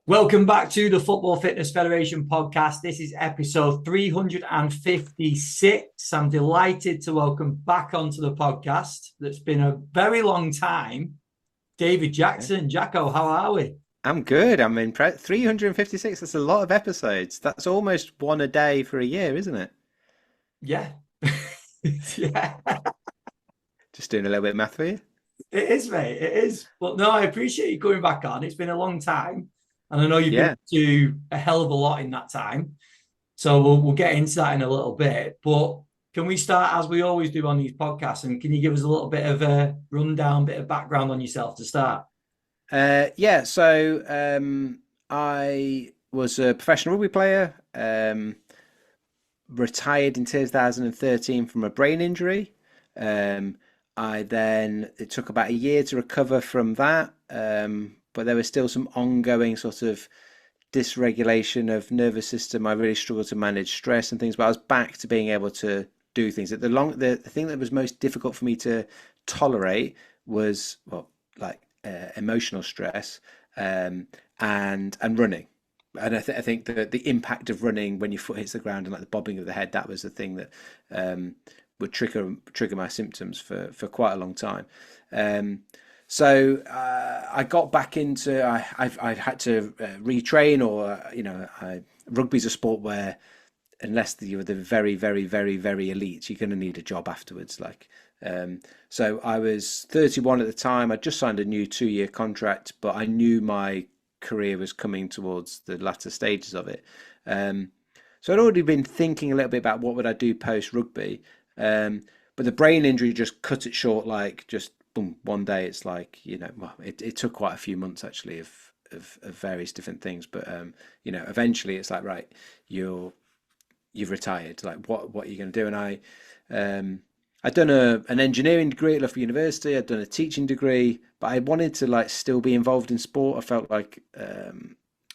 Welcome back to the Football Fitness Federation podcast. This is episode 356. I'm delighted to welcome back onto the podcast. That's been a very long time. David Yeah. Jackson. Jacko, how are we? I'm good. I'm impressed. 356, that's a lot of episodes. That's almost one a day for a year, isn't it? Yeah. Yeah, Just doing a little bit of math for you. it is, mate. It is. But no, I appreciate you coming back on. It's been a long time. And I know you've been up Yeah. to a hell of a lot in that time. So we'll get into that in a little bit. But can we start as we always do on these podcasts? And can you give us a little bit of a rundown, bit of background on yourself to start? Yeah. I was a professional rugby player, retired in 2013 from a brain injury. Um, it took about a year to recover from that, but there was still some ongoing sort of dysregulation of nervous system. I really struggled to manage stress and things, but I was back to being able to do things. The thing that was most difficult for me to tolerate was emotional stress, and running. And I think the impact of running when your foot hits the ground and like the bobbing of the head, that was the thing that would trigger my symptoms for quite a long time. So I got back into I had to retrain, or rugby's a sport where unless you're the very elite, you're going to need a job afterwards. So I was 31 at the time. I just signed a new 2-year contract, but I knew my career was coming towards the latter stages of it. Um, so I'd already been thinking a little bit about what would I do post rugby, but the brain injury just cut it short. Like just boom, one day it's like well, it took quite a few months actually of various different things, but eventually it's like right, you've retired. Like what are you going to do? And I'd done an engineering degree at Loughborough University. I'd done a teaching degree, but I wanted to like still be involved in sport. I felt like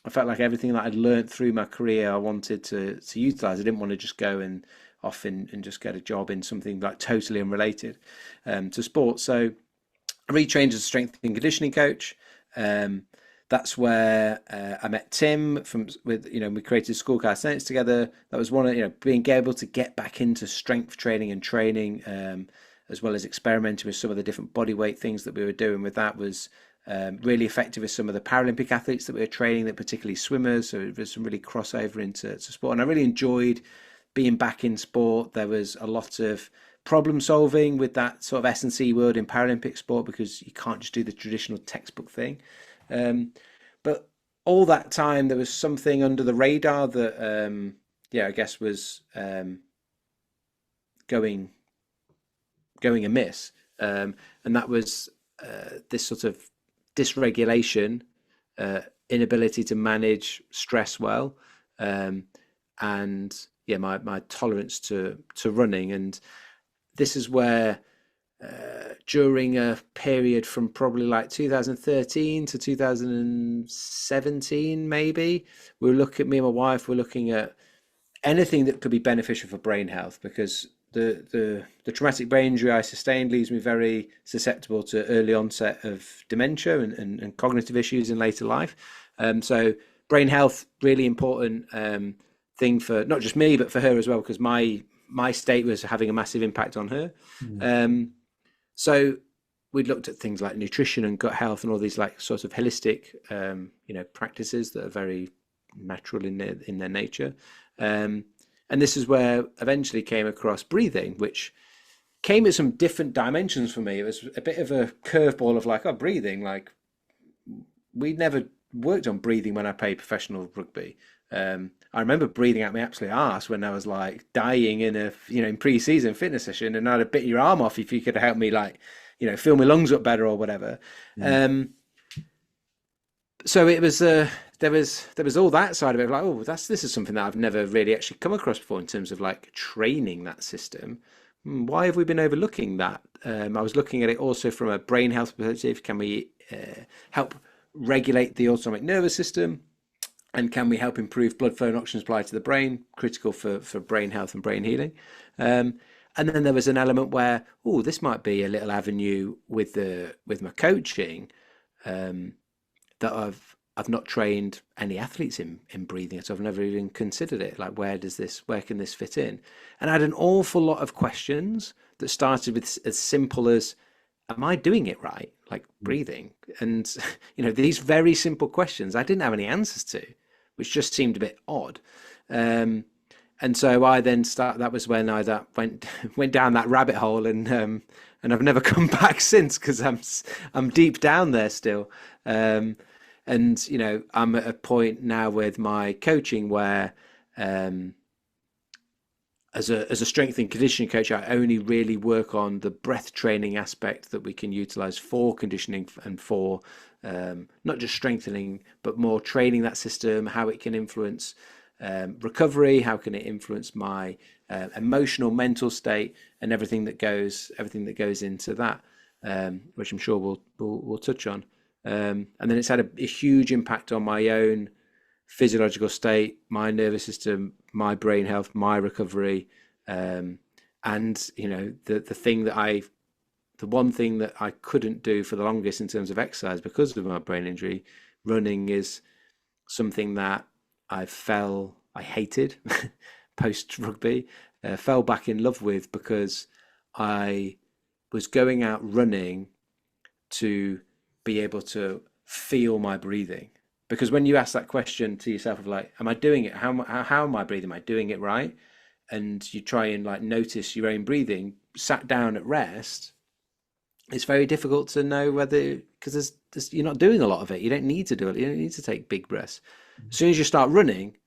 everything that I'd learned through my career, I wanted to utilize. I didn't want to just go and off and just get a job in something like totally unrelated to sport. So I retrained as a strength and conditioning coach. Um, that's where I met Tim we created School Calisthenics together. That was one of being able to get back into strength training and training, as well as experimenting with some of the different body weight things that we were doing with that was really effective with some of the Paralympic athletes that we were training, that particularly swimmers. So there's some really crossover into sport, and I really enjoyed being back in sport. There was a lot of problem solving with that sort of S&C world in Paralympic sport because you can't just do the traditional textbook thing. But all that time, there was something under the radar that, yeah, I guess was going going amiss, and that was this sort of dysregulation, inability to manage stress well, um, and yeah, my tolerance to running, and this is where during a period from probably like 2013 to 2017, maybe me and my wife were looking at anything that could be beneficial for brain health because the traumatic brain injury I sustained leaves me very susceptible to early onset of dementia and cognitive issues in later life. So brain health really important thing for not just me but for her as well because my state was having a massive impact on her. Mm. Um, so we'd looked at things like nutrition and gut health and all these like sort of holistic, practices that are very natural in their nature. Um, and this is where eventually came across breathing, which came at some different dimensions for me. It was a bit of a curveball of like, oh, breathing. Like we'd never worked on breathing when I played professional rugby. I remember breathing out my absolute arse when I was like dying in pre-season fitness session, and I'd have bit your arm off if you could have helped me like, fill my lungs up better or whatever. Mm. Um, so it was there was all that side of it like, oh, this is something that I've never really actually come across before in terms of like training that system. Why have we been overlooking that? I was looking at it also from a brain health perspective. Can we help regulate the autonomic nervous system? And can we help improve blood flow and oxygen supply to the brain, critical for brain health and brain healing? Um, and then there was an element where, oh, this might be a little avenue with my coaching, um, that I've not trained any athletes in breathing, so I've never even considered it. Like, where can this fit in? And I had an awful lot of questions that started with as simple as, am I doing it right? Like breathing. And, these very simple questions I didn't have any answers to, which just seemed a bit odd. And so I then that was when I went down that rabbit hole, and I've never come back since, because I'm deep down there still. And I'm at a point now with my coaching where, as a strength and conditioning coach, I only really work on the breath training aspect that we can utilize for conditioning and for not just strengthening, but more training that system, how it can influence recovery, how can it influence my emotional, mental state, and everything that goes into that, which I'm sure we'll touch on. And then it's had a huge impact on my own physiological state, my nervous system, my brain health, my recovery, and the one thing that I couldn't do for the longest in terms of exercise because of my brain injury, running, is something that I hated post rugby, fell back in love with, because I was going out running to be able to feel my breathing. Because when you ask that question to yourself of like, am I doing it? How am I breathing? Am I doing it right? And you try and like notice your own breathing, sat down at rest, it's very difficult to know whether, because you're not doing a lot of it. You don't need to do it. You don't need to take big breaths. As soon as you start running,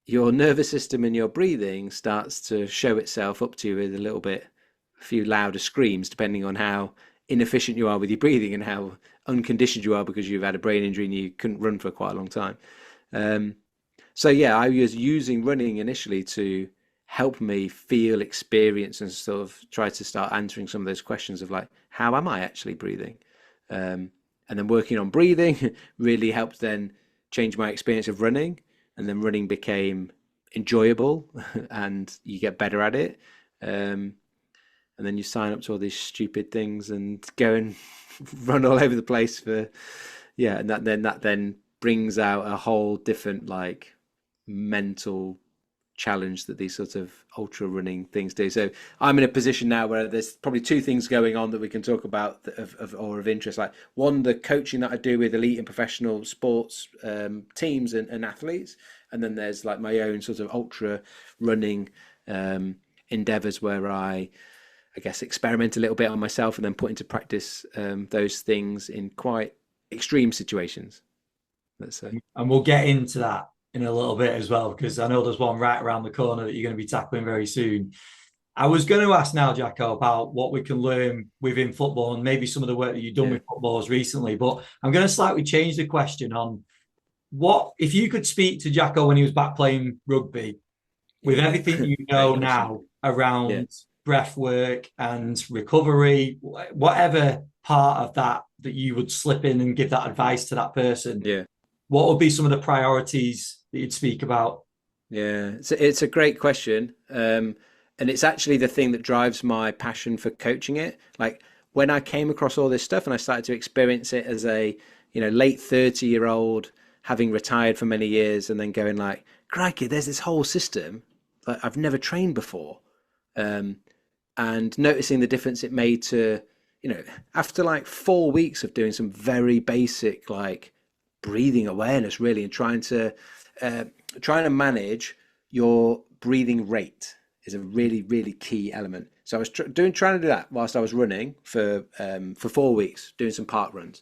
your nervous system and your breathing starts to show itself up to you with a few louder screams, depending on how inefficient you are with your breathing and how unconditioned you are because you've had a brain injury and you couldn't run for quite a long time. So yeah, I was using running initially to help me feel, experience, and sort of try to start answering some of those questions of like, how am I actually breathing? And then working on breathing really helped then change my experience of running, and then running became enjoyable and you get better at it. And then you sign up to all these stupid things and go and run all over the place and that then brings out a whole different like mental challenge that these sort of ultra running things do. So I'm in a position now where there's probably two things going on that we can talk about of interest. Like, one, the coaching that I do with elite and professional sports teams and athletes, and then there's like my own sort of ultra running endeavors where I guess experiment a little bit on myself and then put into practice those things in quite extreme situations, let's say. And we'll get into that in a little bit as well, because I know there's one right around the corner that you're going to be tackling very soon. I was going to ask now, Jacko, about what we can learn within football and maybe some of the work that you've done with footballers recently, but I'm going to slightly change the question on what, if you could speak to Jacko when he was back playing rugby, with everything you know now around breath work and recovery, whatever part of that you would slip in and give that advice to that person, what would be some of the priorities that you'd speak about? Yeah, it's a great question. And it's actually the thing that drives my passion for coaching it. Like, when I came across all this stuff and I started to experience it as a, late 30-year-old, having retired for many years, and then going like, crikey, there's this whole system that I've never trained before. And noticing the difference it made to, after like 4 weeks of doing some very basic, like breathing awareness really, and trying to manage your breathing rate is a really, really key element. So I was trying to do that whilst I was running for 4 weeks, doing some park runs.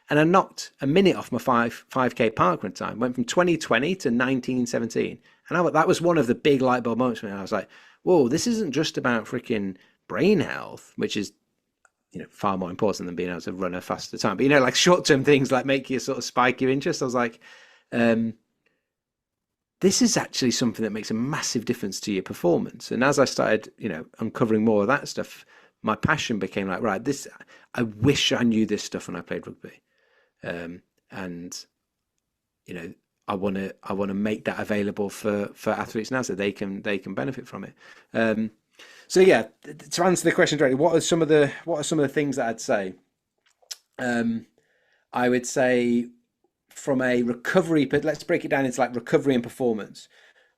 And I knocked a minute off my 5K park run time, went from 2020 to 1917. And that was one of the big light bulb moments when I was like, whoa, this isn't just about freaking brain health, which is, far more important than being able to run a faster time. But, like short-term things like make you sort of spike your interest. I was like, this is actually something that makes a massive difference to your performance. And as I started, uncovering more of that stuff, my passion became like, right, I wish I knew this stuff when I played rugby. And I want to make that available for athletes now so they can benefit from it. So yeah, to answer the question directly, what are some of the things that I'd say? I would say from a recovery, but let's break it down into like recovery and performance.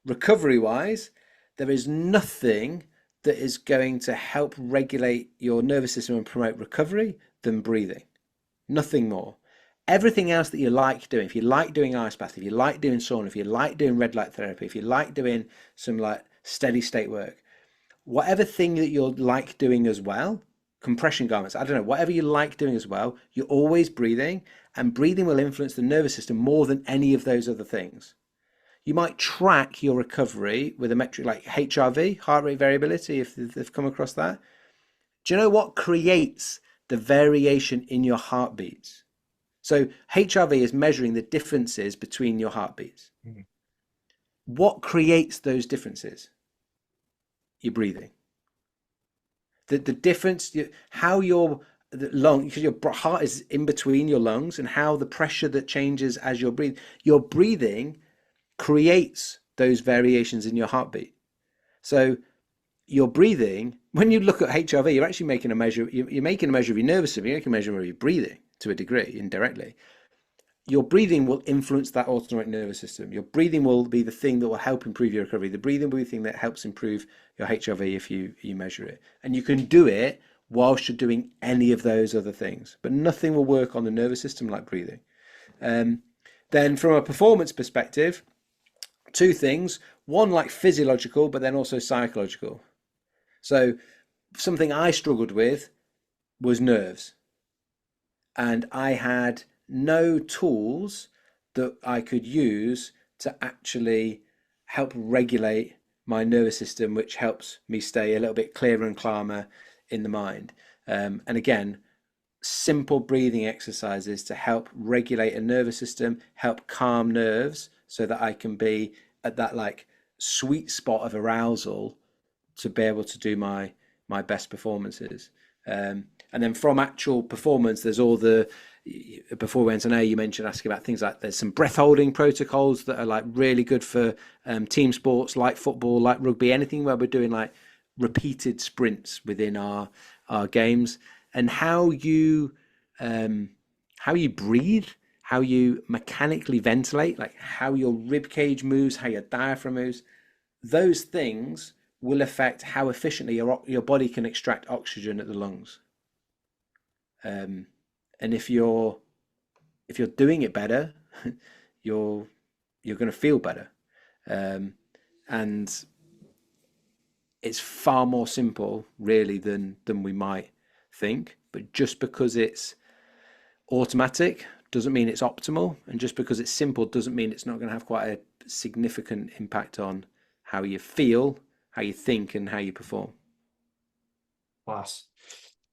Recovery wise, there is nothing that is going to help regulate your nervous system and promote recovery than breathing. Nothing more. Everything else that you like doing, if you like doing ice bath, if you like doing sauna, if you like doing red light therapy, if you like doing some like steady state work, whatever thing that you're like doing as well, compression garments, I don't know, whatever you like doing as well, you're always breathing, and breathing will influence the nervous system more than any of those other things. You might track your recovery with a metric like HRV, heart rate variability, if they've come across that. Do you know what creates the variation in your heartbeats? So HRV is measuring the differences between your heartbeats. Mm-hmm. What creates those differences? Your breathing. The difference, how your lung, because your heart is in between your lungs, and how the pressure that changes as you're breathing. Your breathing creates those variations in your heartbeat. So your breathing, when you look at HRV, you're actually making a measure. You're making a measure of your nervous system. You're making a measure of your breathing to a degree, indirectly. Your breathing will influence that autonomic nervous system. Your breathing will be the thing that will help improve your recovery. The breathing will be the thing that helps improve your HRV if you measure it. And you can do it whilst you're doing any of those other things. But nothing will work on the nervous system like breathing. Then from a performance perspective, two things. One, like physiological, but then also psychological. So something I struggled with was nerves. And I had no tools that I could use to actually help regulate my nervous system, which helps me stay a little bit clearer and calmer in the mind. And again, simple breathing exercises to help regulate a nervous system, help calm nerves, so that I can be at that like sweet spot of arousal to be able to do my best performances. And then from actual performance, there's all the, before we went on air, you mentioned asking about things like there's some breath holding protocols that are like really good for team sports like football, like rugby, anything where we're doing like repeated sprints within our games. And how you breathe, how you mechanically ventilate, like how your rib cage moves, how your diaphragm moves, those things will affect how efficiently your body can extract oxygen at the lungs. And if you're doing it better, you're going to feel better. And it's far more simple, really, than we might think. But just because it's automatic doesn't mean it's optimal, and just because it's simple doesn't mean it's not going to have quite a significant impact on how you feel, how you think, and how you perform. Class.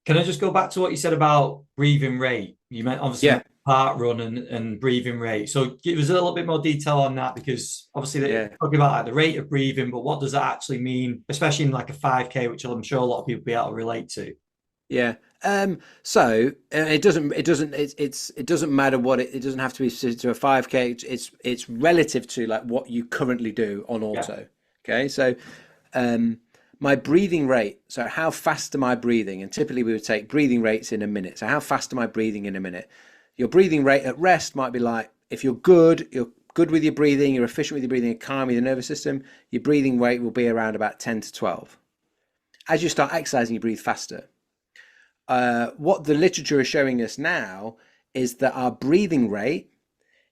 Can I just go back to what you said about breathing rate? You meant obviously heart run and breathing rate. So give us a little bit more detail on that, because obviously they're talking about like the rate of breathing, but what does that actually mean, especially in like a 5K, which I'm sure a lot of people will be able to relate to. Yeah. So it doesn't matter what it doesn't have to be to a 5K. It's relative to like what you currently do on auto. Yeah. Okay. So, my breathing rate. So how fast am I breathing? And typically we would take breathing rates in a minute. So how fast am I breathing in a minute? Your breathing rate at rest might be like, if you're good with your breathing, you're efficient with your breathing, and calm with your nervous system, your breathing rate will be around about 10 to 12. As you start exercising, you breathe faster. What the literature is showing us now is that our breathing rate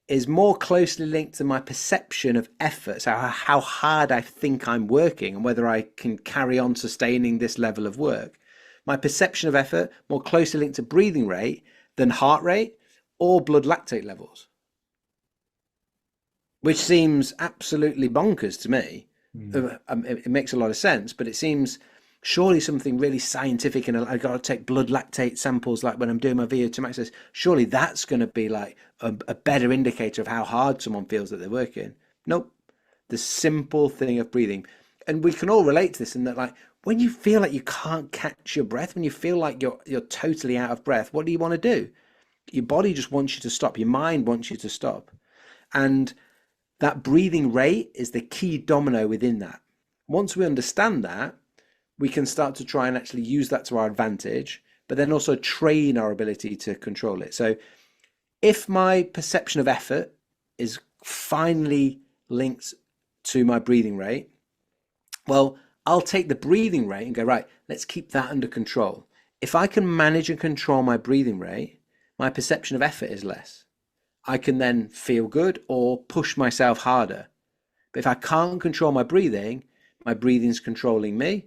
is more closely linked to my perception of effort, so how hard I think I'm working and whether I can carry on sustaining this level of work. My perception of effort more closely linked to breathing rate than heart rate or blood lactate levels, which seems absolutely bonkers to me. It makes a lot of sense, but it seems surely something really scientific, and I got to take blood lactate samples like when I'm doing my VO2 max. Surely that's going to be like a better indicator of how hard someone feels that they're working. Nope. The simple thing of breathing. And we can all relate to this in that, like, when you feel like you can't catch your breath, when you feel like you're totally out of breath, what do you want to do? Your body just wants you to stop. Your mind wants you to stop. And that breathing rate is the key domino within that. Once we understand that, we can start to try and actually use that to our advantage, but then also train our ability to control it. So if my perception of effort is finely linked to my breathing rate, well, I'll take the breathing rate and go, right, let's keep that under control. If I can manage and control my breathing rate, my perception of effort is less. I can then feel good or push myself harder. But if I can't control my breathing's controlling me.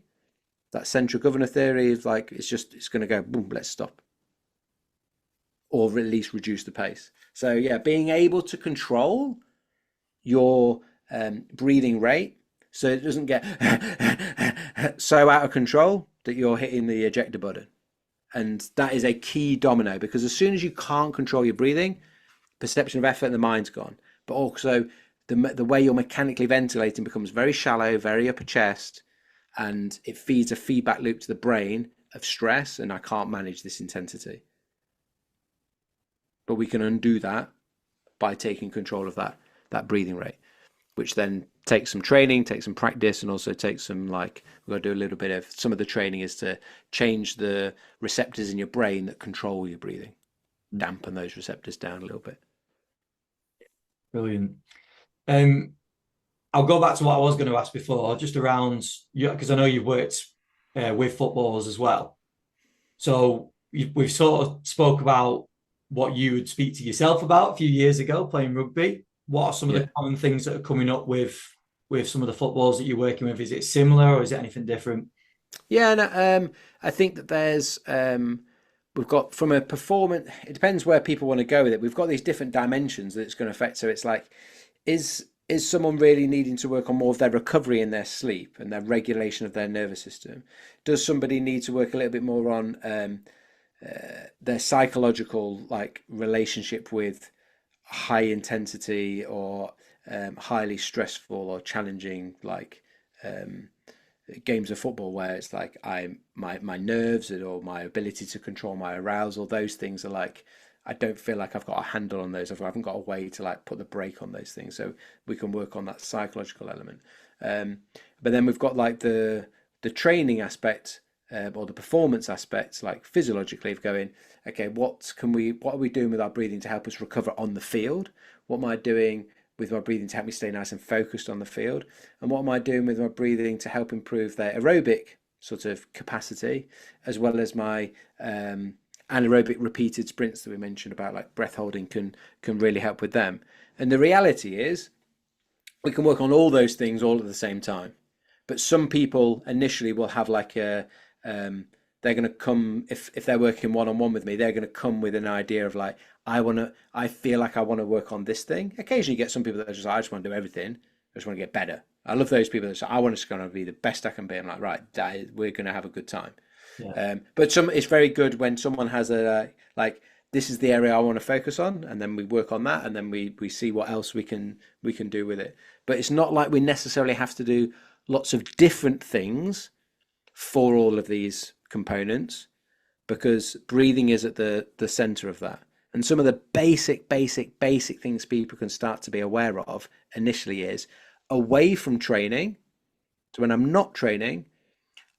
That central governor theory is like, it's going to go, boom, let's stop. Or at least reduce the pace. So yeah, being able to control your breathing rate so it doesn't get so out of control that you're hitting the ejector button. And that is a key domino, because as soon as you can't control your breathing, perception of effort in the mind's gone. But also the way you're mechanically ventilating becomes very shallow, very upper chest, and it feeds a feedback loop to the brain of stress, and I can't manage this intensity. But we can undo that by taking control of that breathing rate, which then takes some training, takes some practice, and also takes some, like, we've got to do a little bit of, some of the training is to change the receptors in your brain that control your breathing, dampen those receptors down a little bit. Brilliant. I'll go back to what I was going to ask before, just around you, because I know you've worked with footballers as well. So we've sort of spoke about what you would speak to yourself about a few years ago playing rugby. What are some of the common things that are coming up with some of the footballers that you're working with? Is it similar or is it anything different? Yeah, no, I think that there's we've got, from a performance, it depends where people want to go with it. We've got these different dimensions that it's going to affect. So it's like, is someone really needing to work on more of their recovery in their sleep and their regulation of their nervous system? Does somebody need to work a little bit more on their psychological, like, relationship with high intensity or highly stressful or challenging, like, games of football, where it's like my nerves or my ability to control my arousal, those things are like, I don't feel like I've got a handle on those. I haven't got a way to, like, put the brake on those things. So we can work on that psychological element. But then we've got, like, the training aspect, or the performance aspect, like physiologically, of going, okay, what are we doing with our breathing to help us recover on the field? What am I doing with my breathing to help me stay nice and focused on the field? And what am I doing with my breathing to help improve their aerobic sort of capacity, as well as my anaerobic repeated sprints that we mentioned about, like breath holding can really help with them. And the reality is we can work on all those things all at the same time. But some people initially will have like a they're going to come, if they're working one-on-one with me, they're going to come with an idea of like, I feel like I want to work on this thing. Occasionally you get some people that are just like, I just want to do everything. I just want to get better. I love those people that say, I want to kind of be the best I can be. I'm like, right, we're going to have a good time. Yeah. But it's very good when someone has like, this is the area I want to focus on, and then we work on that, and then we see what else we can do with it. But it's not like we necessarily have to do lots of different things for all of these components, because breathing is at the center of that. And some of the basic things people can start to be aware of initially is, away from training, so when I'm not training,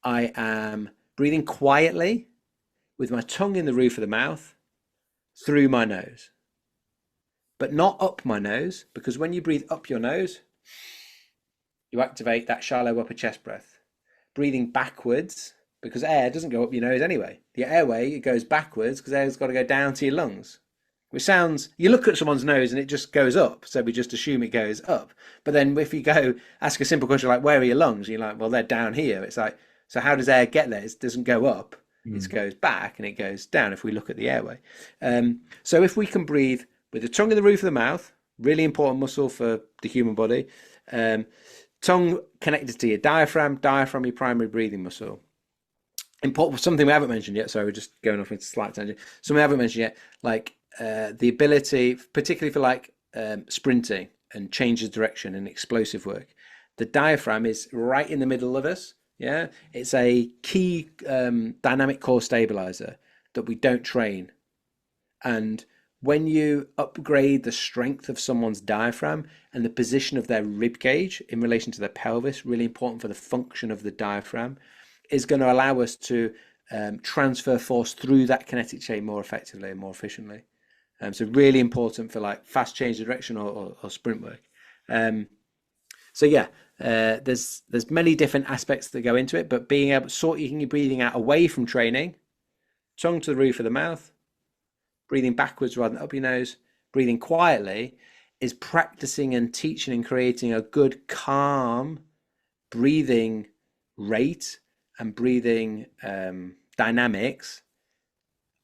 I am breathing quietly with my tongue in the roof of the mouth through my nose, but not up my nose, because when you breathe up your nose, you activate that shallow upper chest breath. Breathing backwards, because air doesn't go up your nose anyway. The airway, it goes backwards because air's got to go down to your lungs. Which sounds, you look at someone's nose and it just goes up, so we just assume it goes up. But then if you go ask a simple question like, where are your lungs? You're like, well, they're down here. It's like, so how does air get there? It doesn't go up. It goes back and it goes down if we look at the airway. So if we can breathe with the tongue in the roof of the mouth, really important muscle for the human body. Tongue connected to your diaphragm your primary breathing muscle. Important, something we haven't mentioned yet, sorry, we're just going off into a slight tangent. Something we haven't mentioned yet, like the ability, particularly for like sprinting and change of direction and explosive work. The diaphragm is right in the middle of us. Yeah, it's a key dynamic core stabilizer that we don't train. And when you upgrade the strength of someone's diaphragm and the position of their rib cage in relation to their pelvis, really important for the function of the diaphragm, is going to allow us to transfer force through that kinetic chain more effectively and more efficiently. So really important for like fast change of direction or sprint work. So yeah, there's many different aspects that go into it, but being able to sorting your breathing out away from training, tongue to the roof of the mouth, breathing backwards rather than up your nose, breathing quietly, is practicing and teaching and creating a good calm breathing rate and breathing dynamics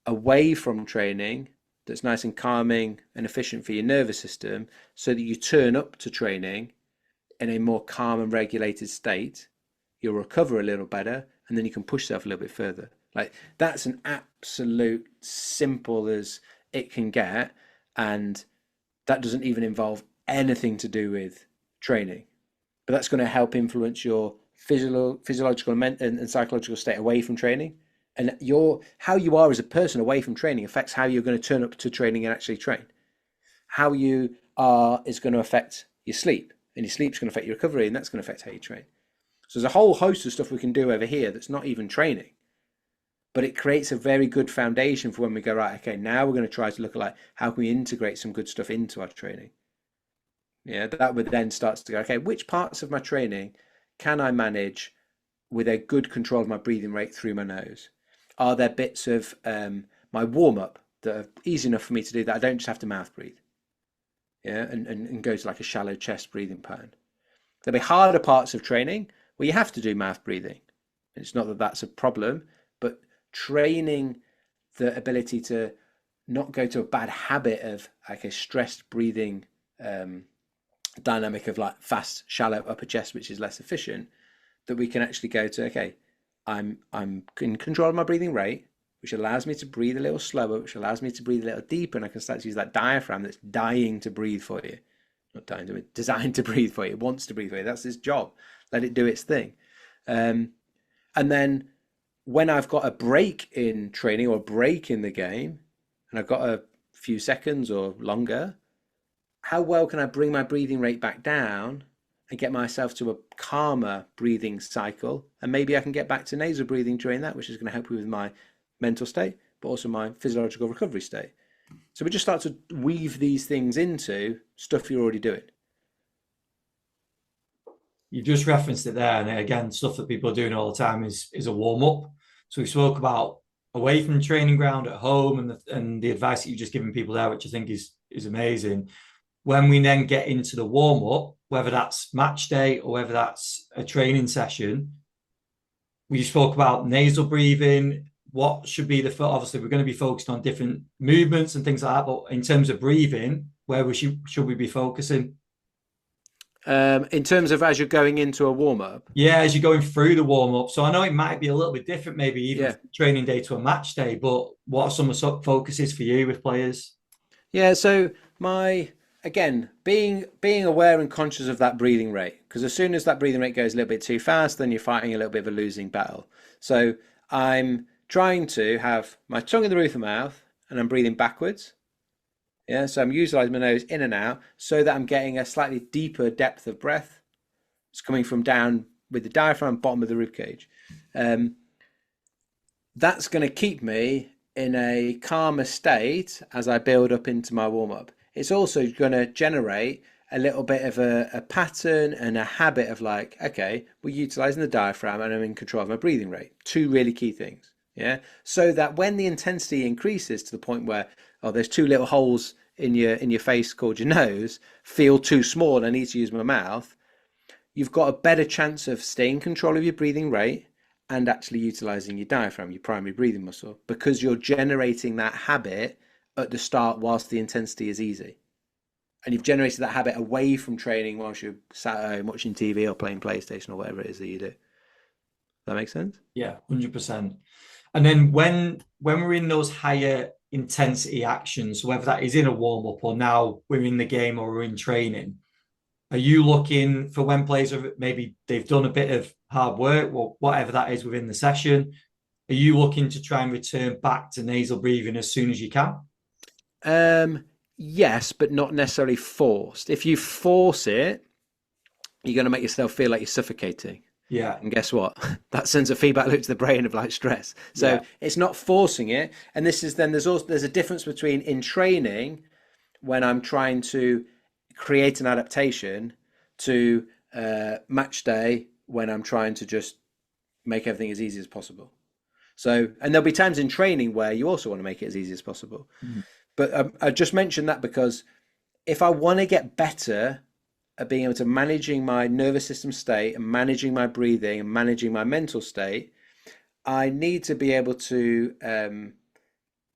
away from training that's nice and calming and efficient for your nervous system, so that you turn up to training in a more calm and regulated state. You'll recover a little better, and then you can push yourself a little bit further. Like, that's an absolute simple as it can get, and that doesn't even involve anything to do with training, but that's going to help influence your physiological and psychological state away from training. And how you are as a person away from training affects how you're going to turn up to training and actually train. How you are is going to affect your sleep, and your sleep's going to affect your recovery, and that's going to affect how you train. So there's a whole host of stuff we can do over here that's not even training, but it creates a very good foundation for when we go, right, okay, now we're going to try to look at like how can we integrate some good stuff into our training. Yeah, that would then start to go, okay, which parts of my training can I manage with a good control of my breathing rate through my nose? Are there bits of my warm-up that are easy enough for me to do that I don't just have to mouth breathe? Yeah, and go to like a shallow chest breathing pattern. There'll be harder parts of training where you have to do mouth breathing. It's not that that's a problem, but training the ability to not go to a bad habit of like a stressed breathing dynamic of like fast, shallow upper chest, which is less efficient, that we can actually go to, okay, I'm in control of my breathing rate, which allows me to breathe a little slower, which allows me to breathe a little deeper, and I can start to use that diaphragm that's dying to breathe for you. Not dying to, designed to breathe for you. It wants to breathe for you. That's its job. Let it do its thing. And then when I've got a break in training or a break in the game, and I've got a few seconds or longer, how well can I bring my breathing rate back down and get myself to a calmer breathing cycle? And maybe I can get back to nasal breathing during that, which is going to help me with my mental state, but also my physiological recovery state. So we just start to weave these things into stuff you're already doing. You just referenced it there, and again, stuff that people are doing all the time is a warm up. So we spoke about away from the training ground at home, and the advice that you've just given people there, which I think is amazing. When we then get into the warm up, whether that's match day or whether that's a training session, we spoke about nasal breathing. What should be obviously we're going to be focused on different movements and things like that, but in terms of breathing, where should we be focusing? In terms of as you're going into a warm up? Yeah, as you're going through the warm up. So I know it might be a little bit different, maybe even from training day to a match day, but what are some of the focuses for you with players? Yeah, so again, being aware and conscious of that breathing rate, because as soon as that breathing rate goes a little bit too fast, then you're fighting a little bit of a losing battle. So I'm trying to have my tongue in the roof of my mouth and I'm breathing backwards. Yeah, so I'm utilizing my nose in and out so that I'm getting a slightly deeper depth of breath. It's coming from down with the diaphragm, bottom of the rib cage. That's going to keep me in a calmer state as I build up into my warm-up. It's also going to generate a little bit of a pattern and a habit of like, okay, we're utilizing the diaphragm and I'm in control of my breathing rate. Two really key things. Yeah. So that when the intensity increases to the point where, oh, there's two little holes in your face called your nose, feel too small, I need to use my mouth, you've got a better chance of staying in control of your breathing rate and actually utilizing your diaphragm, your primary breathing muscle, because you're generating that habit at the start whilst the intensity is easy. And you've generated that habit away from training whilst you're sat at home watching TV or playing PlayStation or whatever it is that you do. Does that make sense? Yeah, 100%. And then when we're in those higher intensity actions, whether that is in a warm-up or now we're in the game or we're in training, are you looking for when players are maybe they've done a bit of hard work or whatever that is within the session, are you looking to try and return back to nasal breathing as soon as you can? Yes, but not necessarily forced. If you force it, you're going to make yourself feel like you're suffocating. Yeah. And guess what? That sends a feedback loop to the brain of like stress. So Yeah. it's not forcing it. And this is then there's a difference between in training when I'm trying to create an adaptation to match day when I'm trying to just make everything as easy as possible. So, and there'll be times in training where you also want to make it as easy as possible. Mhm. But I just mentioned that because if I want to get better at being able to managing my nervous system state and managing my breathing and managing my mental state, I need to be able to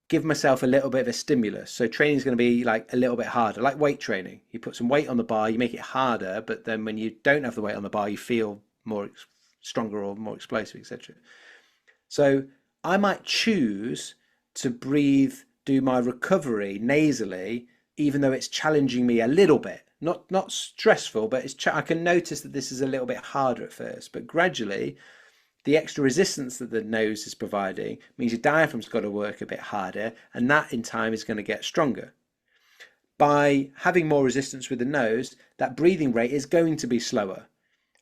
give myself a little bit of a stimulus. So training is going to be like a little bit harder, like weight training. You put some weight on the bar, you make it harder, but then when you don't have the weight on the bar, you feel more stronger or more explosive, etc. So I might choose to breathe, do my recovery nasally, even though it's challenging me a little bit. Not stressful, but I can notice that this is a little bit harder at first, but gradually the extra resistance that the nose is providing means your diaphragm's got to work a bit harder, and that in time is going to get stronger. By having more resistance with the nose, that breathing rate is going to be slower,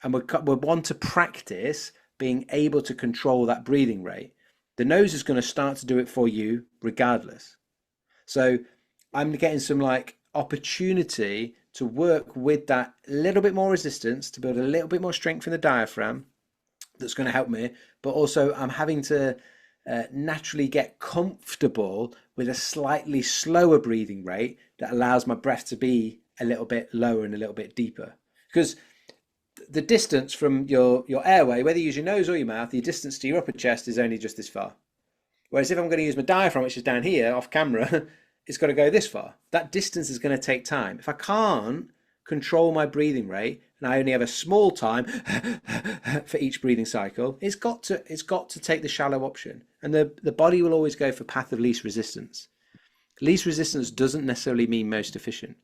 and we want to practice being able to control that breathing rate. The nose is going to start to do it for you regardless. So I'm getting some like opportunity to work with that little bit more resistance to build a little bit more strength in the diaphragm that's going to help me, but also I'm having to naturally get comfortable with a slightly slower breathing rate that allows my breath to be a little bit lower and a little bit deeper. Because the distance from your airway, whether you use your nose or your mouth, the distance to your upper chest is only just this far. Whereas if I'm going to use my diaphragm, which is down here off camera, it's got to go this far. That distance is going to take time. If I can't control my breathing rate and I only have a small time for each breathing cycle, it's got to take the shallow option. And the body will always go for path of least resistance. Least resistance doesn't necessarily mean most efficient.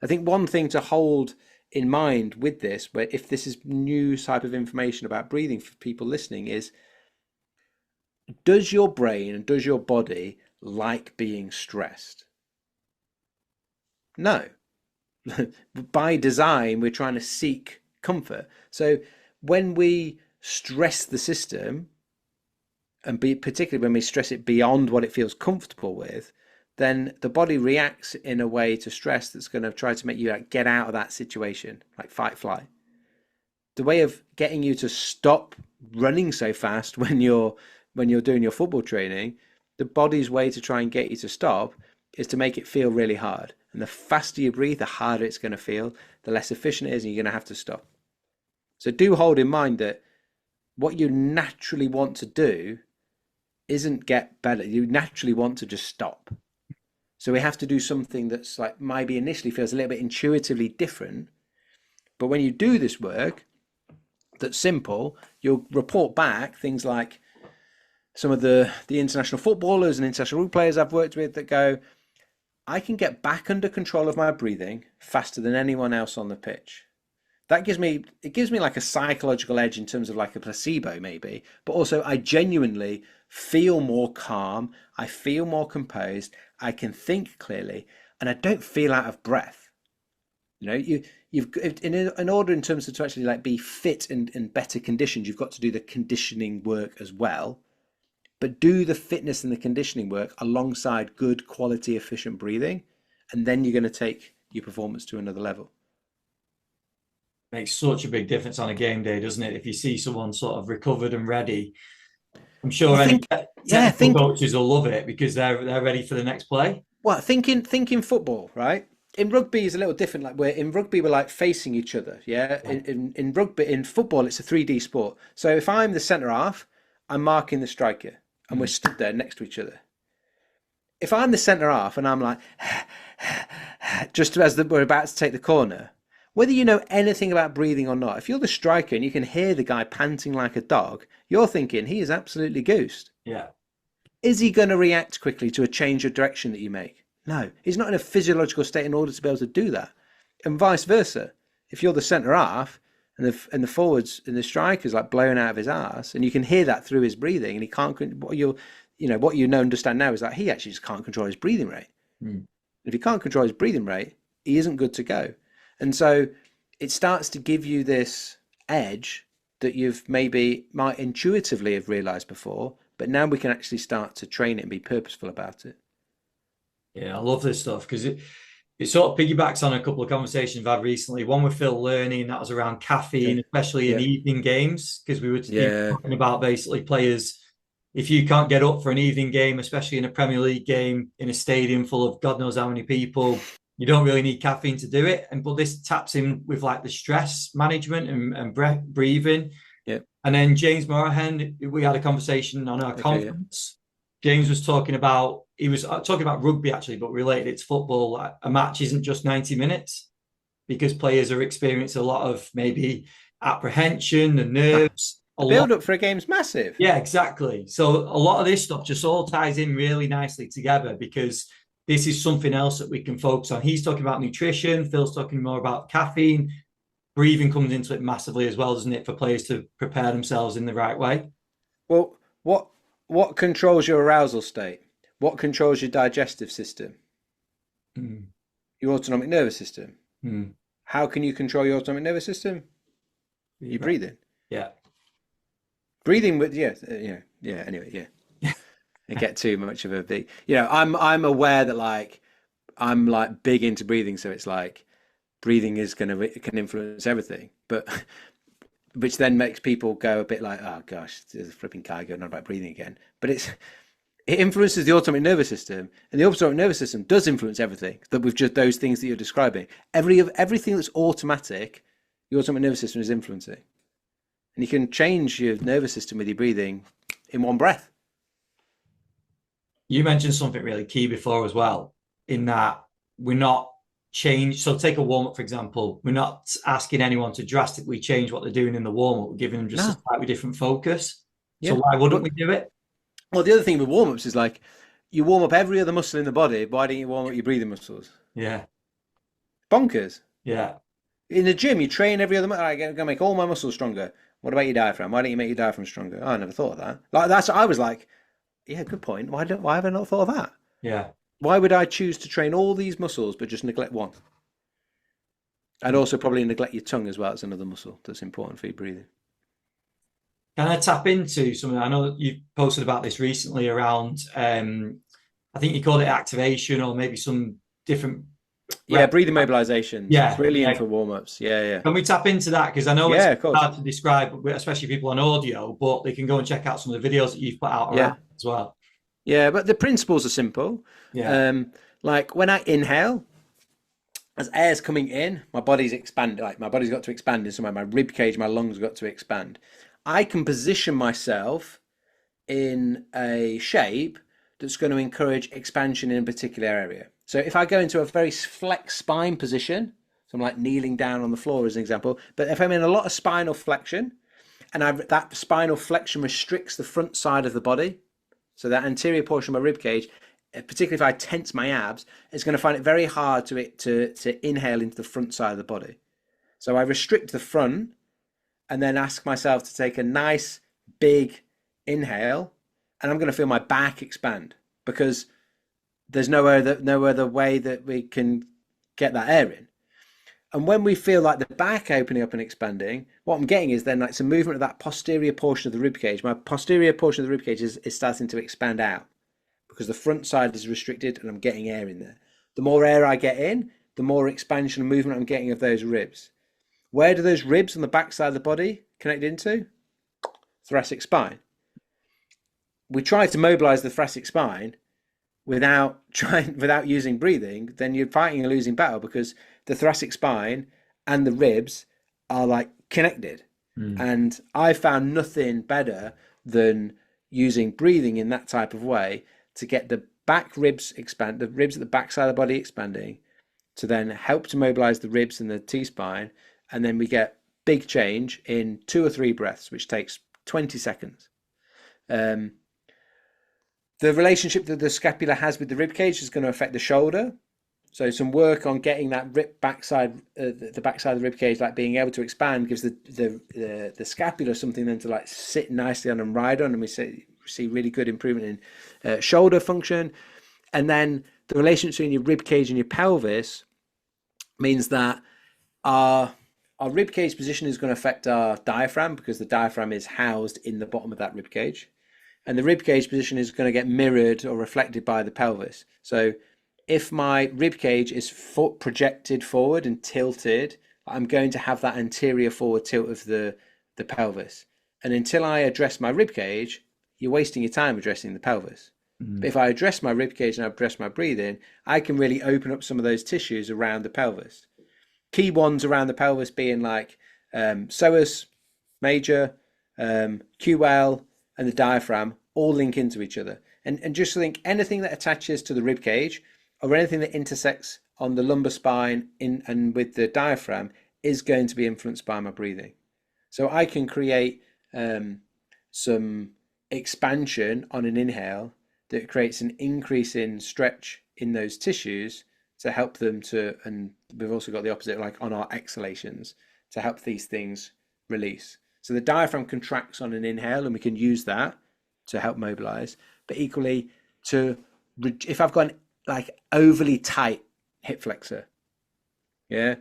I think one thing to hold in mind with this, where if this is new type of information about breathing for people listening, is does your brain and does your body like being stressed? No. By design, we're trying to seek comfort. So when we stress the system, and particularly when we stress it beyond what it feels comfortable with, then the body reacts in a way to stress that's going to try to make you get out of that situation, like fight, flight. The way of getting you to stop running so fast when you're doing your football training, the body's way to try and get you to stop is to make it feel really hard. And the faster you breathe, the harder it's going to feel, the less efficient it is, and you're going to have to stop. So do hold in mind that what you naturally want to do isn't get better. You naturally want to just stop. So we have to do something that's like maybe initially feels a little bit intuitively different. But when you do this work that's simple, you'll report back things like some of the international footballers and international rugby players I've worked with that go, I can get back under control of my breathing faster than anyone else on the pitch. That gives me like a psychological edge in terms of like a placebo maybe, but also I genuinely feel more calm, I feel more composed, I can think clearly, and I don't feel out of breath. You know, you've in order in terms of to actually like be fit and in better conditions, you've got to do the conditioning work as well. But do the fitness and the conditioning work alongside good quality, efficient breathing, and then you're going to take your performance to another level. Makes such a big difference on a game day, doesn't it? If you see someone sort of recovered and ready, I'm sure Well, any technical think. coaches will love it because they're ready for the next play. Well, thinking football, right? In rugby is a little different. Like in rugby, we're like facing each other. Yeah. In rugby, in football, it's a 3D sport. So if I'm the centre half, I'm marking the striker, and we're stood there next to each other. If I'm the centre half and I'm like, just as we're about to take the corner, whether you know anything about breathing or not, if you're the striker and you can hear the guy panting like a dog, you're thinking he is absolutely goosed. Yeah. Is he going to react quickly to a change of direction that you make? No, he's not in a physiological state in order to be able to do that. And vice versa. If you're the centre half and the forwards and the striker's like blowing out of his arse, and you can hear that through his breathing, and he can't. What you understand now is that he actually just can't control his breathing rate. If he can't control his breathing rate, he isn't good to go. And so it starts to give you this edge that you've maybe might intuitively have realized before, but now we can actually start to train it and be purposeful about it. Yeah, I love this stuff because it sort of piggybacks on a couple of conversations I've had recently. One with Phil Learning, that was around caffeine, Okay. especially in Yeah. evening games, because he was Yeah. talking about basically players, if you can't get up for an evening game, especially in a Premier League game in a stadium full of God knows how many people, you don't really need caffeine to do it. And but this taps in with like the stress management and breathing. Yeah. And then James Morahan, we had a conversation on our Okay. Yeah. conference. James was talking about, he was talking about rugby actually, but related it to football. Like, a match isn't just 90 minutes because players are experiencing a lot of maybe apprehension, the Ah, nerves, a the lot. build up for a game's massive. Yeah, exactly. So a lot of this stuff just all ties in really nicely together because this is something else that we can focus on. He's talking about nutrition. Phil's talking more about caffeine. Breathing comes into it massively as well, doesn't it, for players to prepare themselves in the right way? Well, what controls your arousal state? What controls your digestive system? Mm, Your autonomic nervous system. mm, How can you control your autonomic nervous system? You right. breathe in. Yeah. Breathing with yeah. Anyway, yeah. I get too much of a big. I'm aware that like I'm like big into breathing, so it's like breathing is can influence everything, but which then makes people go a bit like, oh gosh, there's a flipping guy going on about breathing again. But it influences the autonomic nervous system, and the autonomic nervous system does influence everything. That with just those things that you're describing, everything that's automatic, your autonomic nervous system is influencing, and you can change your nervous system with your breathing in one breath. You mentioned something really key before as well, in that we're not change. So take a warm up, for example. We're not asking anyone to drastically change what they're doing in the warm up. We're giving them just a No, slightly different focus. So yeah. why wouldn't Well, we do it? well, the other thing with warm ups is like you warm up every other muscle in the body. Why don't you warm up your breathing muscles? Yeah. Bonkers. Yeah. In the gym, you train every other. I'm gonna make all my muscles stronger. What about your diaphragm? Why don't you make your diaphragm stronger? Oh, I never thought of that. Like that's. I was like, yeah, good point. Why have I not thought of that? Yeah. Why would I choose to train all these muscles but just neglect one? I'd also probably neglect your tongue as well. It's another muscle that's important for your breathing. Can I tap into something? I know you posted about this recently around, I think you called it activation or maybe some different Yeah, rep. breathing mobilizations. Yeah. Brilliant Yeah. for warm ups. Yeah, yeah. Can we tap into that? Because I know it's Yeah, of course. hard to describe, especially people on audio, but they can go and check out some of the videos that you've put out around Yeah. as well. Yeah, but the principles are simple. Yeah. Like when I inhale, as air's coming in, my body's expanding. Like my body's got to expand in some way. My rib cage, my lungs got to expand. I can position myself in a shape that's going to encourage expansion in a particular area. So if I go into a very flex spine position, so I'm like kneeling down on the floor as an example, but if I'm in a lot of spinal flexion and that spinal flexion restricts the front side of the body, so that anterior portion of my rib cage, particularly if I tense my abs, it's going to find it very hard to inhale into the front side of the body. So I restrict the front and then ask myself to take a nice big inhale, and I'm going to feel my back expand because there's no other way that we can get that air in. And when we feel like the back opening up and expanding, what I'm getting is then like some movement of that posterior portion of the rib cage. My posterior portion of the rib cage is starting to expand out because the front side is restricted and I'm getting air in there. The more air I get in, the more expansion and movement I'm getting of those ribs. Where do those ribs on the back side of the body connect into? Thoracic spine. We try to mobilize the thoracic spine without using breathing, then you're fighting a losing battle because the thoracic spine and the ribs are like connected. And I found nothing better than using breathing in that type of way to get the back ribs expand, the ribs at the back side of the body expanding, to then help to mobilize the ribs and the T-spine. And then we get big change in 2 or 3 breaths, which takes 20 seconds. The relationship that the scapula has with the rib cage is going to affect the shoulder. So some work on getting that backside, the backside of the rib cage, like being able to expand, gives the scapula something then to like sit nicely on and ride on, and we see really good improvement in shoulder function. And then the relationship between your rib cage and your pelvis means that our our rib cage position is going to affect our diaphragm because the diaphragm is housed in the bottom of that rib cage. And the rib cage position is going to get mirrored or reflected by the pelvis. So if my rib cage is projected forward and tilted, I'm going to have that anterior forward tilt of the pelvis. And until I address my rib cage, you're wasting your time addressing the pelvis. But if I address my rib cage and I address my breathing, I can really open up some of those tissues around the pelvis. Key ones around the pelvis being like psoas major, QL, and the diaphragm all link into each other. And just think anything that attaches to the rib cage or anything that intersects on the lumbar spine and with the diaphragm is going to be influenced by my breathing. So I can create some expansion on an inhale that creates an increase in stretch in those tissues to help them to, and we've also got the opposite, like on our exhalations, to help these things release. So the diaphragm contracts on an inhale and we can use that to help mobilize, but equally if I've got an like overly tight hip flexor, yeah,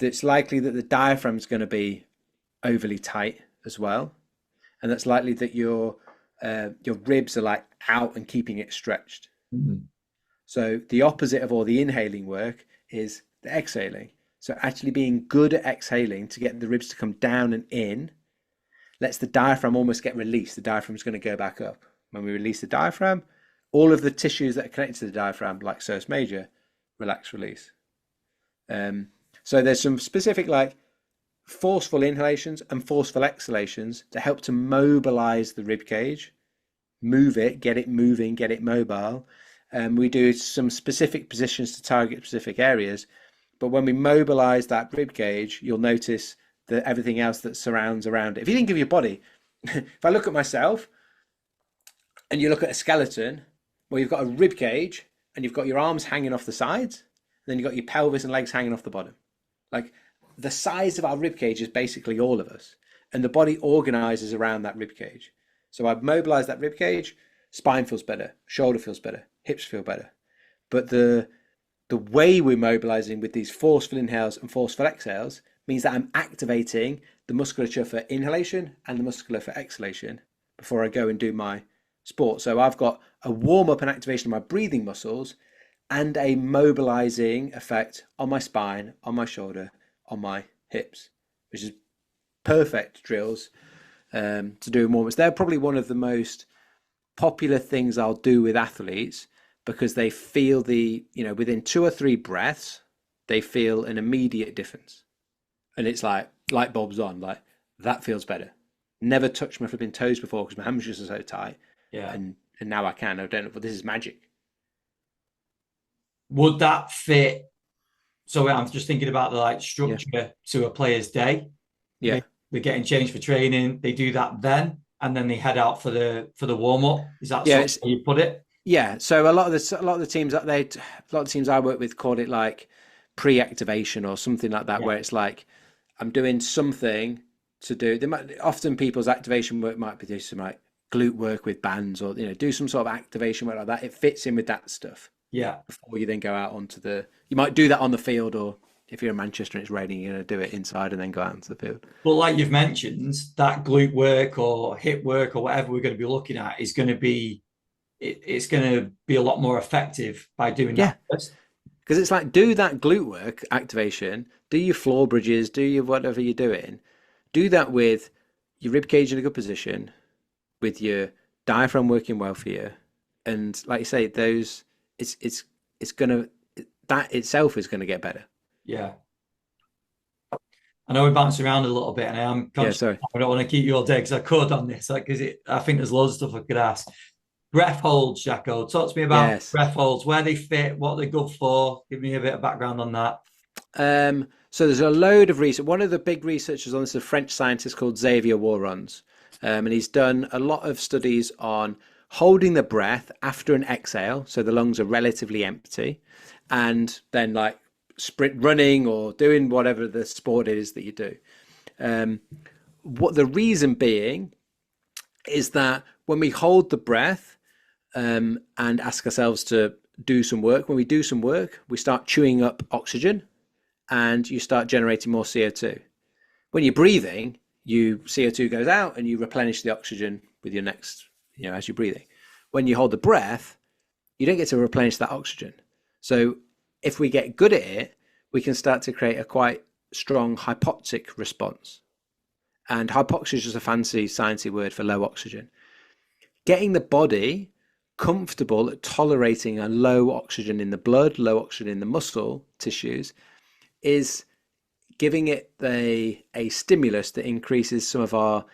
it's likely that the diaphragm is going to be overly tight as well, and that's likely that your ribs are like out and keeping it stretched. So the opposite of all the inhaling work is the exhaling. So actually being good at exhaling to get the ribs to come down and in lets the diaphragm almost get released. The diaphragm is going to go back up. When we release the diaphragm, all of the tissues that are connected to the diaphragm, like psoas major, relax, release. So there's some specific like forceful inhalations and forceful exhalations to help to mobilize the rib cage, move it, get it moving, get it mobile. We do some specific positions to target specific areas, but when we mobilize that rib cage, you'll notice that everything else that surrounds around it. If you think of your body, if I look at myself and you look at a skeleton, well, you've got a rib cage and you've got your arms hanging off the sides, and then you've got your pelvis and legs hanging off the bottom. Like the size of our rib cage is basically all of us, and the body organizes around that rib cage. So I've mobilized that rib cage, spine feels better, shoulder feels better, hips feel better. But the way we're mobilizing with these forceful inhales and forceful exhales means that I'm activating the musculature for inhalation and the muscular for exhalation before I go and do my sport. So I've got a warm up and activation of my breathing muscles and a mobilizing effect on my spine, on my shoulder, on my hips, which is perfect drills to do in warm-ups. They're probably one of the most popular things I'll do with athletes because they feel within 2 or 3 breaths, they feel an immediate difference. And it's like light bulbs on, like that feels better. Never touched my flipping toes before because my hamstrings are so tight. Yeah. And now I can. I don't know, but this is magic. Would that fit? So I'm just thinking about the like structure to a player's day. Yeah. They're getting changed for training. They do that then, and then they head out for the warm up. Is that sort of how you put it? Yeah. So a lot of the teams I work with call it like pre-activation or something like that, where it's like I'm doing something to do. Often people's activation work might be do some like glute work with bands or do some sort of activation work like that. It fits in with that stuff. Yeah. Before you then go out onto you might do that on the field, or if you're in Manchester and it's raining, you're going to do it inside and then go out into the field. But like you've mentioned, that glute work or hip work or whatever we're going to be looking at is going to be, it's going to be a lot more effective by doing that. Because it's like, do that glute work activation, do your floor bridges, do your whatever you're doing, do that with your rib cage in a good position, with your diaphragm working well for you, and like you say, it's gonna, that itself is gonna get better. Yeah. I know we're bouncing around a little bit, and I am conscious. Sorry. I don't want to keep you all day because I could on this, because I think there's loads of stuff I could ask. Breath holds, Jacko. Talk to me about breath holds, where they fit, what they're good for. Give me a bit of background on that. So there's a load of research. One of the big researchers on this is a French scientist called Xavier Warons, and he's done a lot of studies on holding the breath after an exhale, so the lungs are relatively empty, and then like sprint running or doing whatever the sport is that you do. What the reason being is that when we hold the breath and ask ourselves to do some work, when we do some work, we start chewing up oxygen and you start generating more CO2. When you're breathing, you CO2 goes out and you replenish the oxygen with your next, as you're breathing. When you hold the breath, you don't get to replenish that oxygen. So if we get good at it, we can start to create a quite strong hypoxic response. And hypoxia is just a fancy sciencey word for low oxygen. Getting the body comfortable at tolerating a low oxygen in the blood, low oxygen in the muscle tissues, is giving it a stimulus that increases some of our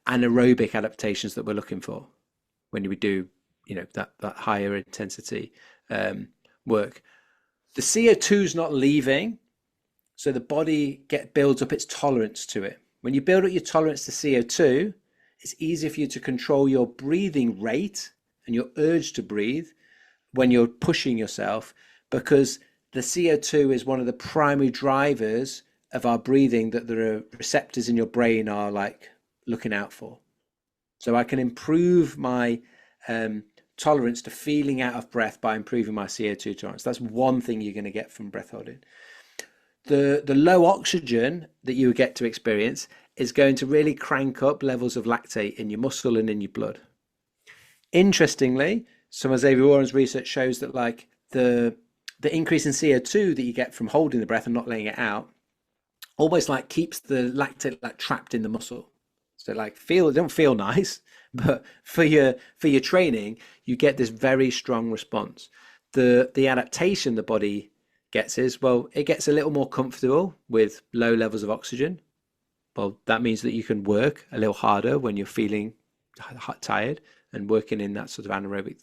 anaerobic adaptations that we're looking for when we do, that higher intensity work. The CO2 is not leaving, so the body builds up its tolerance to it. When you build up your tolerance to CO2, it's easier for you to control your breathing rate and your urge to breathe when you're pushing yourself, because the CO2 is one of the primary drivers of our breathing that the receptors in your brain are like looking out for. So I can improve my tolerance to feeling out of breath by improving my CO2 tolerance. That's one thing you're going to get from breath holding. The low oxygen that you get to experience is going to really crank up levels of lactate in your muscle and in your blood. Interestingly, some of Xavier Warren's research shows that like the increase in CO2 that you get from holding the breath and not letting it out almost like keeps the lactate like trapped in the muscle. So like it don't feel nice, but for your training, you get this very strong response. The adaptation the body gets is, well, it gets a little more comfortable with low levels of oxygen. Well, that means that you can work a little harder when you're feeling tired and working in that sort of anaerobic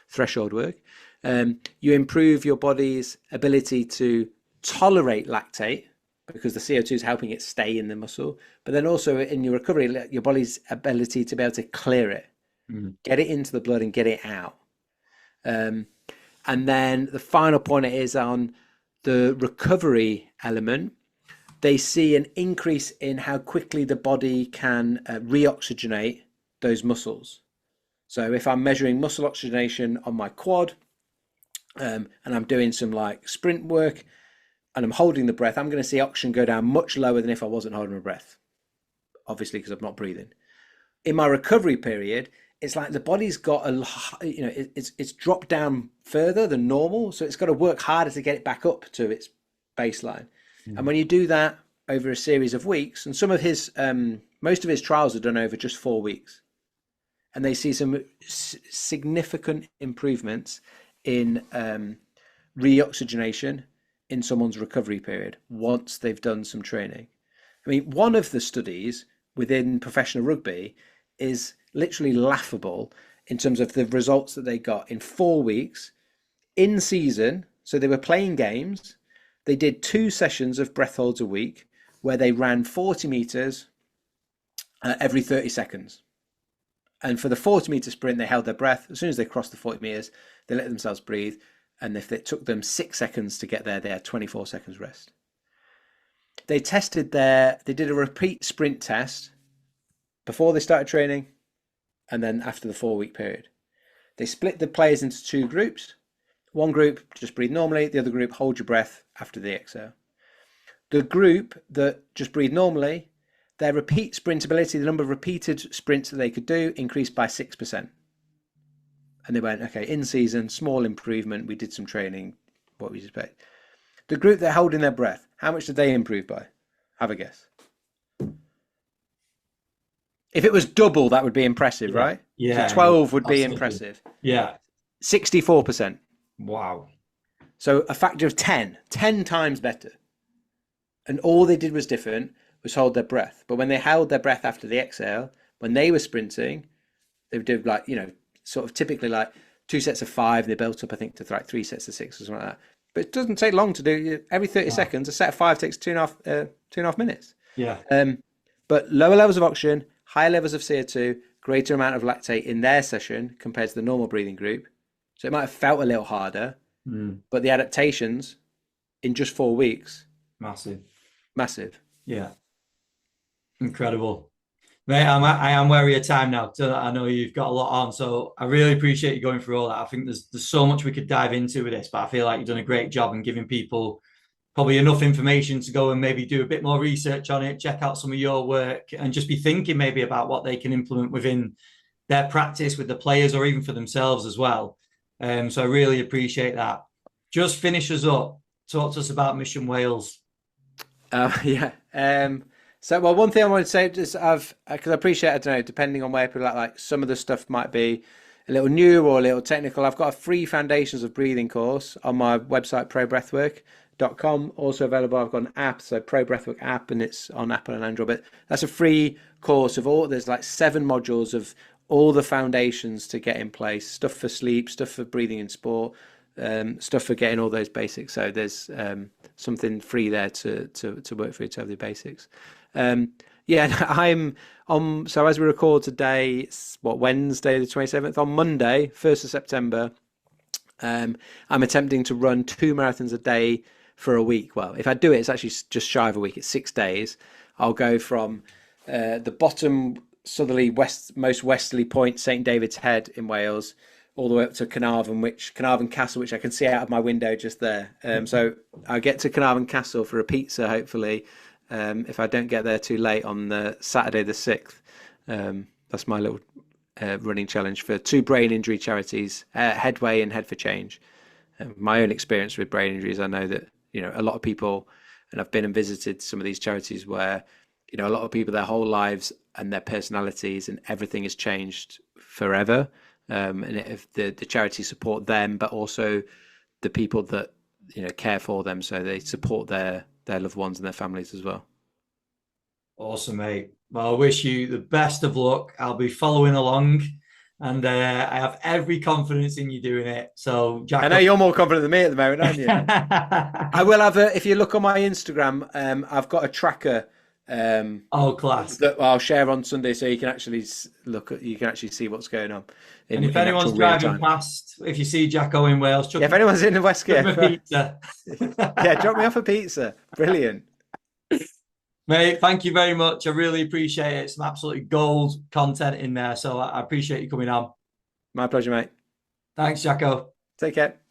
threshold work. You improve your body's ability to tolerate lactate because the CO2 is helping it stay in the muscle. But then also in your recovery, your body's ability to be able to clear it, get it into the blood and get it out. And then the final point is on the recovery element. They see an increase in how quickly the body can reoxygenate those muscles. So if I'm measuring muscle oxygenation on my quad and I'm doing some like sprint work and I'm holding the breath, I'm going to see oxygen go down much lower than if I wasn't holding my breath, obviously because I'm not breathing. In my recovery period, it's like the body's got it's dropped down further than normal, so it's got to work harder to get it back up to its baseline. And when you do that over a series of weeks, and some of his most of his trials are done over just 4 weeks, and they see some significant improvements in reoxygenation in someone's recovery period once they've done some training. I mean, one of the studies within professional rugby is literally laughable in terms of the results that they got in 4 weeks in season. So they were playing games. They did 2 sessions of breath holds a week where they ran 40 meters every 30 seconds. And for the 40-meter sprint, they held their breath. As soon as they crossed the 40 meters, they let themselves breathe. And if it took them 6 seconds to get there, they had 24 seconds rest. They did a repeat sprint test before they started training and then after the 4-week period. They split the players into 2 groups. One group just breathe normally, the other group hold your breath after the exhale. The group that just breathe normally, their repeat sprint ability, the number of repeated sprints that they could do, increased by 6%. And they went, okay, in season, small improvement, we did some training, what we expect. The group that held in their breath, how much did they improve by? Have a guess. If it was double, that would be impressive, right? Yeah. So 12 would be impressive. Yeah. 64%. Wow. So a factor of 10 times better. And all they did was different, was hold their breath. But when they held their breath after the exhale, when they were sprinting, they would do like, sort of typically like 2 sets of 5. They built up, I think, to like 3 sets of 6 or something like that. But it doesn't take long to do. Every 30 seconds, a set of 5 takes 2.5 minutes. Yeah. But lower levels of oxygen, higher levels of CO2, greater amount of lactate in their session compared to the normal breathing group. So it might have felt a little harder, but the adaptations in just 4 weeks. Massive. Yeah. Incredible. Mate, I am wary of time now. So I know you've got a lot on. So I really appreciate you going through all that. I think there's so much we could dive into with this, but I feel like you've done a great job in giving people probably enough information to go and maybe do a bit more research on it, check out some of your work, and just be thinking maybe about what they can implement within their practice with the players or even for themselves as well. So I really appreciate that. Just finish us up. Talk to us about Mission Wales. Yeah. So, well, one thing I want to say is because I appreciate, I don't know, depending on where people are, like some of the stuff might be a little new or a little technical. I've got a free Foundations of Breathing course on my website, probreathwork.com. Also available, I've got an app, so Pro Breathwork app, and it's on Apple and Android. But that's a free course of there's like 7 modules of all the foundations to get in place, stuff for sleep, stuff for breathing in sport, stuff for getting all those basics. So there's something free there to work through to have the basics. Yeah, I'm on. So as we record today, it's Wednesday the 27th. On Monday, 1st of September, I'm attempting to run 2 marathons a day for a week. Well, if I do it, it's actually just shy of a week. It's 6 days. I'll go from the bottom southerly most westerly point, St David's Head in Wales, all the way up to Carnarvon Castle, which I can see out of my window just there. So I get to Carnarvon Castle for a pizza, hopefully, if I don't get there too late on the Saturday the 6th. That's my little running challenge for 2 brain injury charities, Headway and Head for Change. My own experience with brain injuries, I know that, a lot of people, and I've been and visited some of these charities where, a lot of people, their whole lives and their personalities and everything has changed forever. And if the charity support them, but also the people that care for them, so they support their loved ones and their families as well. Awesome, mate. Well, I wish you the best of luck. I'll be following along, and I have every confidence in you doing it. So, Jack, I know you're more confident than me at the moment, aren't you? I will have if you look on my Instagram, I've got a tracker. Oh, class! That I'll share on Sunday, so you can actually you can actually see what's going on. And if anyone's driving past, if you see Jacko in Wales, if anyone's in the West, pizza. Yeah, drop me off a pizza. Brilliant, mate. Thank you very much. I really appreciate it. Some absolutely gold content in there, so I appreciate you coming on. My pleasure, mate. Thanks, Jacko. Take care.